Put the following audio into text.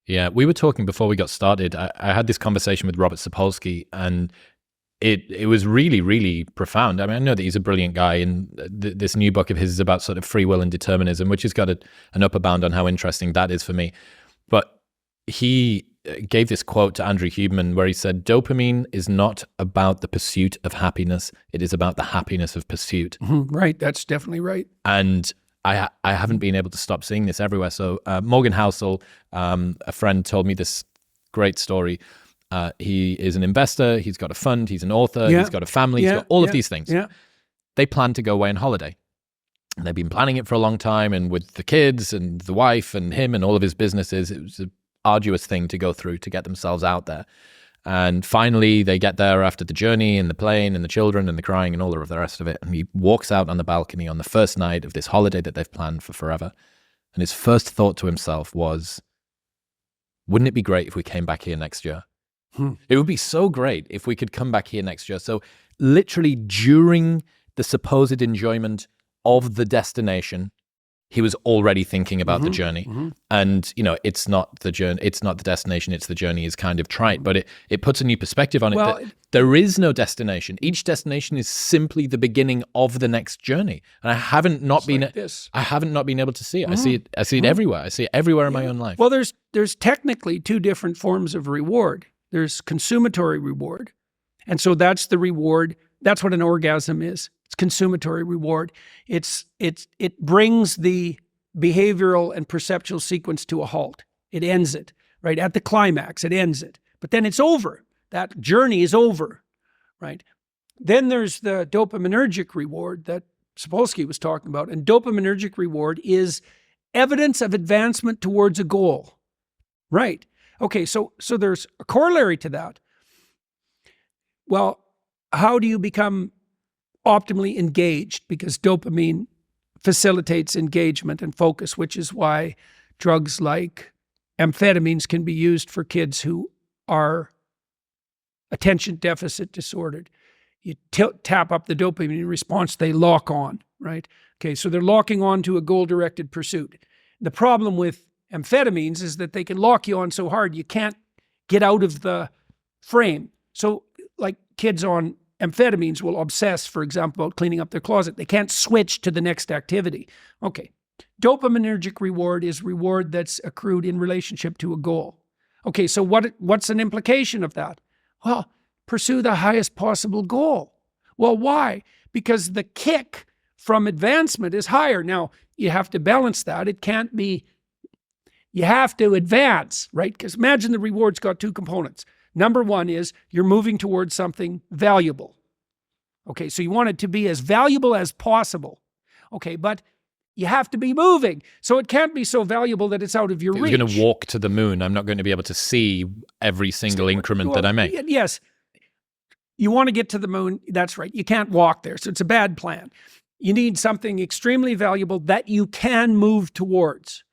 Yeah, we were talking before we got started. I had this conversation with Robert Sapolsky, and it was really, really profound. I mean, I know that he's a brilliant guy, and this new book of his is about sort of free will and determinism, which has got an upper bound on how interesting that is for me. But he gave this quote to Andrew Huberman where he said, dopamine is not about the pursuit of happiness. It is about the happiness of pursuit. Right. That's definitely right. And I haven't been able to stop seeing this everywhere. So Morgan Housel, a friend, told me this great story. He is an investor. He's got a fund. He's an author. Yeah. He's got a family. He's got all of these things. Yeah. They plan to go away on holiday. And they've been planning it for a long time. And with the kids and the wife and him and all of his businesses, it was an arduous thing to go through to get themselves out there. And finally, they get there after the journey and the plane and the children and the crying and all of the rest of it. And he walks out on the balcony on the first night of this holiday that they've planned for forever. And his first thought to himself was, wouldn't it be great if we came back here next year? It would be so great if we could come back here next year. So literally during the supposed enjoyment of the destination, he was already thinking about the journey. And, you know, it's not the journey, it's not the destination, it's the journey is kind of trite, but it puts a new perspective on it. Well, that there is no destination. Each destination is simply the beginning of the next journey. And I haven't not been able to see it. I see it everywhere. I see it everywhere in my own life. Well, there's technically two different forms of reward. There's consummatory reward. And so that's the reward. That's what an orgasm is. It's consummatory reward. It brings the behavioral and perceptual sequence to a halt. It ends it, right? At the climax, it ends it. But then it's over. That journey is over, right? Then there's the dopaminergic reward that Sapolsky was talking about. And dopaminergic reward is evidence of advancement towards a goal, right? Okay, so there's a corollary to that. Well, how do you become optimally engaged? Because dopamine facilitates engagement and focus, which is why drugs like amphetamines can be used for kids who are attention deficit disordered. You tap up the dopamine response, they lock on, right? Okay, so they're locking on to a goal-directed pursuit. The problem with amphetamines is that they can lock you on so hard you can't get out of the frame. So like kids on amphetamines will obsess, for example, about cleaning up their closet. They can't switch to the next activity. Okay. Dopaminergic reward is reward that's accrued in relationship to a goal. Okay, so what's an implication of that? Well, pursue the highest possible goal. Well, why? Because the kick from advancement is higher. Now, you have to balance that. It can't be, you have to advance, right? Because imagine the reward's got two components. Number one is you're moving towards something valuable. Okay, so you want it to be as valuable as possible. Okay, but you have to be moving. So it can't be so valuable that it's out of your reach. If you're going to walk to the moon, I'm not going to be able to see every single increment that I make. Yes. You want to get to the moon. That's right. You can't walk there. So it's a bad plan. You need something extremely valuable that you can move towards.